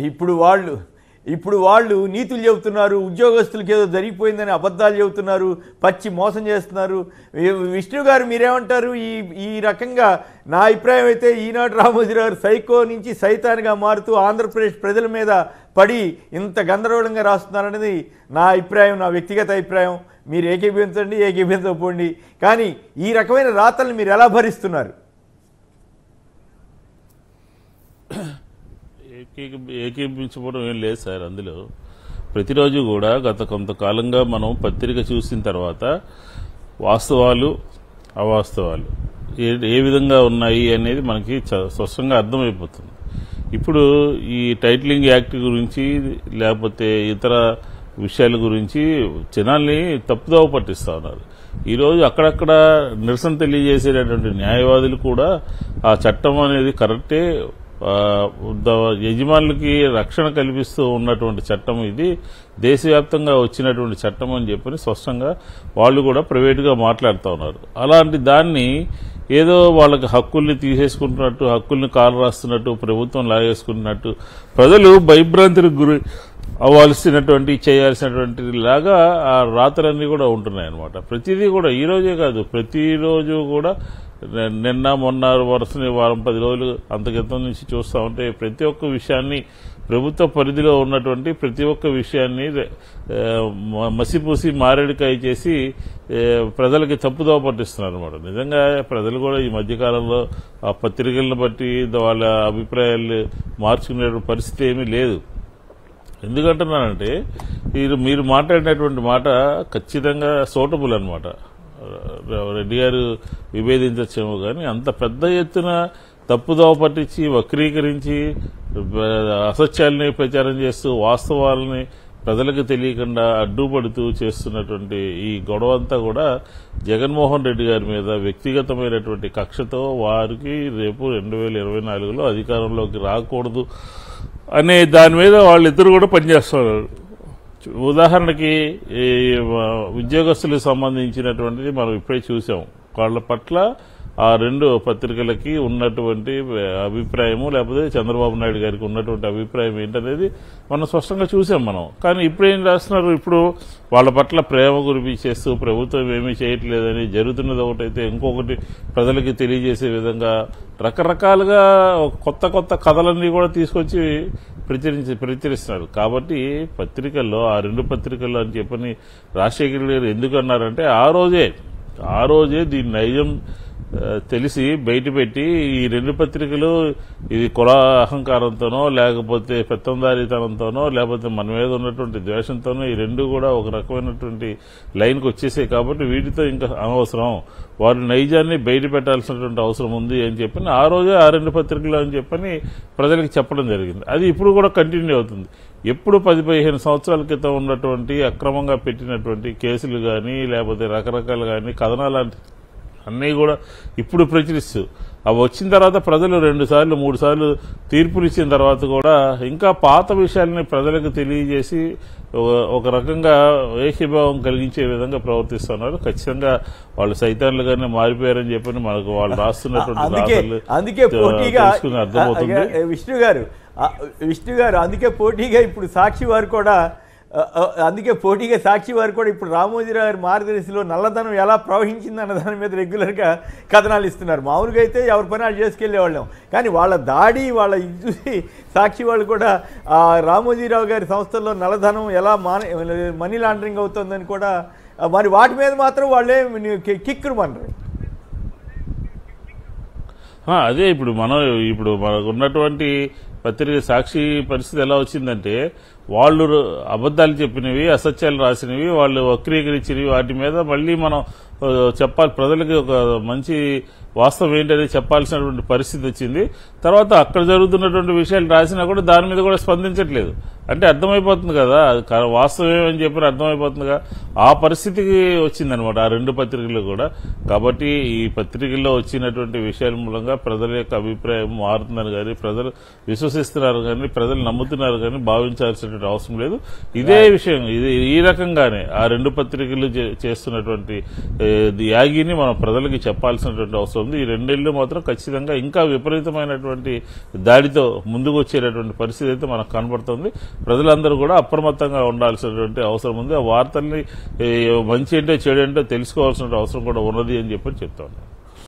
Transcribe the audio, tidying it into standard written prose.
ఇప్పుడు వాళ్ళు నీతులు చెబుతున్నారు, ఉద్యోగస్తులకి ఏదో జరిగిపోయిందని అబద్ధాలు చెబుతున్నారు, పచ్చి మోసం చేస్తున్నారు. విష్ణు గారు మీరేమంటారు? ఈ రకంగా నా అభిప్రాయం అయితే ఈనాడు రామోజీరావు గారు సైకో నుంచి సైతాన్గా మారుతూ ఆంధ్రప్రదేశ్ ప్రజల మీద పడి ఇంత గందరగోళంగా రాస్తున్నారనేది నా అభిప్రాయం, నా వ్యక్తిగత అభిప్రాయం. మీరు ఏకీభవించండి, ఏకీభవించకపోండి. కానీ ఈ రకమైన రాతల్ని మీరు ఎలా భరిస్తున్నారు? ఏకీపించుకోవడం ఏం లేదు సార్. అందులో ప్రతిరోజు కూడా గత కొంతకాలంగా మనం పత్రిక చూసిన తర్వాత వాస్తవాలు అవాస్తవాలు ఏ విధంగా ఉన్నాయి అనేది మనకి స్పష్టంగా అర్థమైపోతుంది. ఇప్పుడు ఈ టైటిలింగ్ యాక్ట్ గురించి లేకపోతే ఇతర విషయాల గురించి జనాల్ని తప్పుదోవ పట్టిస్తా ఉన్నారు. ఈరోజు అక్కడక్కడ నిరసన తెలియజేసేటటువంటి న్యాయవాదులు కూడా ఆ చట్టం అనేది కరెక్టే, యజమానులకి రక్షణ కల్పిస్తూ ఉన్నటువంటి చట్టం, ఇది దేశవ్యాప్తంగా వచ్చినటువంటి చట్టం అని చెప్పని స్పష్టంగా వాళ్ళు కూడా ప్రైవేటుగా మాట్లాడుతూ ఉన్నారు. అలాంటి దాన్ని ఏదో వాళ్ళకి హక్కుల్ని తీసేసుకుంటున్నట్టు, హక్కుల్ని కాలు రాస్తున్నట్టు, ప్రభుత్వం లాగేసుకుంటున్నట్టు, ప్రజలు భయభ్రాంతికి గురి అవ్వాల్సినటువంటి చేయాల్సినటువంటి లాగా ఆ రాత్రులన్నీ కూడా ఉంటున్నాయి అన్నమాట. ప్రతిదీ కూడా ఈ రోజే కాదు, ప్రతిరోజు కూడా నిన్న మొన్న వరుసని వారం 10 రోజులు అంత క్రితం నుంచి చూస్తూ ఉంటే ప్రతి ఒక్క విషయాన్ని, ప్రభుత్వ పరిధిలో ఉన్నటువంటి ప్రతి ఒక్క విషయాన్ని మసిపూసి మారేడుకాయ చేసి ప్రజలకి తప్పుదోవ పట్టిస్తున్నారు అనమాట. నిజంగా ప్రజలు కూడా ఈ మధ్యకాలంలో ఆ పత్రికలను బట్టి వాళ్ళ అభిప్రాయాలు మార్చుకునే పరిస్థితి ఏమీ లేదు. ఎందుకంటున్నానంటే మీరు మాట్లాడినటువంటి మాట ఖచ్చితంగా సూటబుల్ అనమాట. రెడ్డి గారు విభేదించచ్చేమో కానీ అంత పెద్ద ఎత్తున తప్పుదోవ పట్టించి వక్రీకరించి అసత్యాలని ప్రచారం చేస్తూ వాస్తవాలని ప్రజలకు తెలియకుండా అడ్డుపడుతూ చేస్తున్నటువంటి ఈ గొడవ అంతా కూడా జగన్మోహన్ రెడ్డి గారి మీద వ్యక్తిగతమైనటువంటి కక్షతో వారికి రేపు 2024లో అధికారంలోకి రాకూడదు అనే దాని మీద వాళ్ళిద్దరు కూడా పనిచేస్తున్నారు. ఉదాహరణకి ఈ ఉద్యోగస్తులకు సంబంధించినటువంటిది మనం ఇప్పుడే చూసాం. వాళ్ళ పట్ల ఆ 2 పత్రికలకి ఉన్నటువంటి అభిప్రాయము, లేకపోతే చంద్రబాబు నాయుడు గారికి ఉన్నటువంటి అభిప్రాయం ఏంటనేది మనం స్పష్టంగా చూసాం మనం. కానీ ఇప్పుడు ఏం రాస్తున్నారు? ఇప్పుడు వాళ్ళ పట్ల ప్రేమ కురిపించేస్తూ ప్రభుత్వం ఏమీ చేయట్లేదని, జరుగుతున్నది ఒకటైతే ఇంకొకటి ప్రజలకి తెలియజేసే విధంగా రకరకాలుగా కొత్త కొత్త కథలన్నీ కూడా తీసుకొచ్చి ప్రచురిస్తున్నారు. కాబట్టి పత్రికల్లో ఆ 2 పత్రికల్లో అని చెప్పని రాజశేఖర గారు ఎందుకు అన్నారంటే ఆ రోజే దీని నైజం తెలిసి బయటపెట్టి ఈ 2 పత్రికలు ఇది కుల అహంకారంతోనో లేకపోతే పెత్తందారీతనంతోనో లేకపోతే మన మీద ఉన్నటువంటి ద్వేషంతోనో ఈ 2 కూడా ఒక రకమైనటువంటి లైన్కి వచ్చేసాయి. కాబట్టి వీటితో ఇంకా అనవసరం, వారి నైజాన్ని బయట పెట్టాల్సినటువంటి అవసరం ఉంది అని చెప్పని ఆ రోజే ఆ 2 పత్రికలు అని చెప్పని ప్రజలకు చెప్పడం జరిగింది. అది ఇప్పుడు కూడా కంటిన్యూ అవుతుంది. ఎప్పుడు 10-15 సంవత్సరాల క్రితం ఉన్నటువంటి అక్రమంగా పెట్టినటువంటి కేసులు కానీ లేకపోతే రకరకాలు కానీ కథనాలు అన్నీ కూడా ఇప్పుడు ప్రచురిస్తూ అవి వచ్చిన తర్వాత ప్రజలు 2 సార్లు 3 సార్లు తీర్పులు ఇచ్చిన తర్వాత కూడా ఇంకా పాత విషయాలని ప్రజలకు తెలియజేసి ఒక రకంగా ఏకీభావం కలిగించే విధంగా ప్రవర్తిస్తున్నారు. ఖచ్చితంగా వాళ్ళు సైతాన్లుగానే మారిపోయారని చెప్పని మనకు వాళ్ళు రాస్తున్నటువంటి అర్థమవుతుంది. విష్ణు గారు అందుకే పోటీగా ఇప్పుడు సాక్షి వారు కూడా ఇప్పుడు రామోజీరావు గారి మార్గదర్శిలో నల్లధనం ఎలా ప్రవహించింది అన్న దాని మీద రెగ్యులర్గా కథనాలు ఇస్తున్నారు. మామూలుగా అయితే ఎవరి పని వాళ్ళు చేసుకెళ్లేవాళ్ళం, కానీ వాళ్ళ దాడి వాళ్ళ ఇది చూసి సాక్షి వాళ్ళు కూడా రామోజీరావు గారి సంస్థల్లో నల్లధనం ఎలా మనీ లాండరింగ్ అవుతుందని కూడా, మరి వాటి మీద మాత్రం వాళ్ళే కిక్కురు మనరు. అదే ఇప్పుడు మనకు ఉన్నటువంటి పత్రిక సాక్షి పరిస్థితి ఎలా వచ్చిందంటే వాళ్ళు అబద్దాలు చెప్పినవి, అసత్యాలు రాసినవి, వాళ్ళు వక్రీకరించినవి, వాటి మీద మళ్ళీ మనం చెప్పాలి, ప్రజలకి ఒక మంచి వాస్తవం ఏంటనేది చెప్పాల్సినటువంటి పరిస్థితి వచ్చింది. తర్వాత అక్కడ జరుగుతున్నటువంటి విషయాలు రాసినా కూడా దాని మీద కూడా స్పందించట్లేదు. అంటే అర్థమైపోతుంది కదా, వాస్తవం ఏమని చెప్పిన అర్థమైపోతుందిగా. ఆ పరిస్థితికి వచ్చిందనమాట ఆ 2 పత్రికలు కూడా. కాబట్టి ఈ పత్రికల్లో వచ్చినటువంటి విషయాల మూలంగా ప్రజల యొక్క అభిప్రాయం మారుతుందని కానీ, ప్రజలు విశ్వసిస్తున్నారు కానీ, ప్రజలు నమ్ముతున్నారు కానీ భావించాల్సినటువంటి అవసరం లేదు. ఇదే విషయం, ఇది ఈ రకంగానే ఆ 2 పత్రికలు చేస్తున్నటువంటి యాగిని మనం ప్రజలకి చెప్పాల్సినటువంటి అవసరం ఉంది. ఈ 2 నెలలు మాత్రం ఖచ్చితంగా ఇంకా విపరీతమైనటువంటి దాడితో ముందుకు వచ్చేటటువంటి పరిస్థితి అయితే మనకు కనబడుతుంది. ప్రజలందరూ కూడా అప్రమత్తంగా ఉండాల్సినటువంటి అవసరం ఉంది. ఆ వార్తల్ని మంచి ఏంటో చెడు ఏంటో తెలుసుకోవాల్సిన అవసరం కూడా ఉన్నది అని చెప్పి చెప్తాను.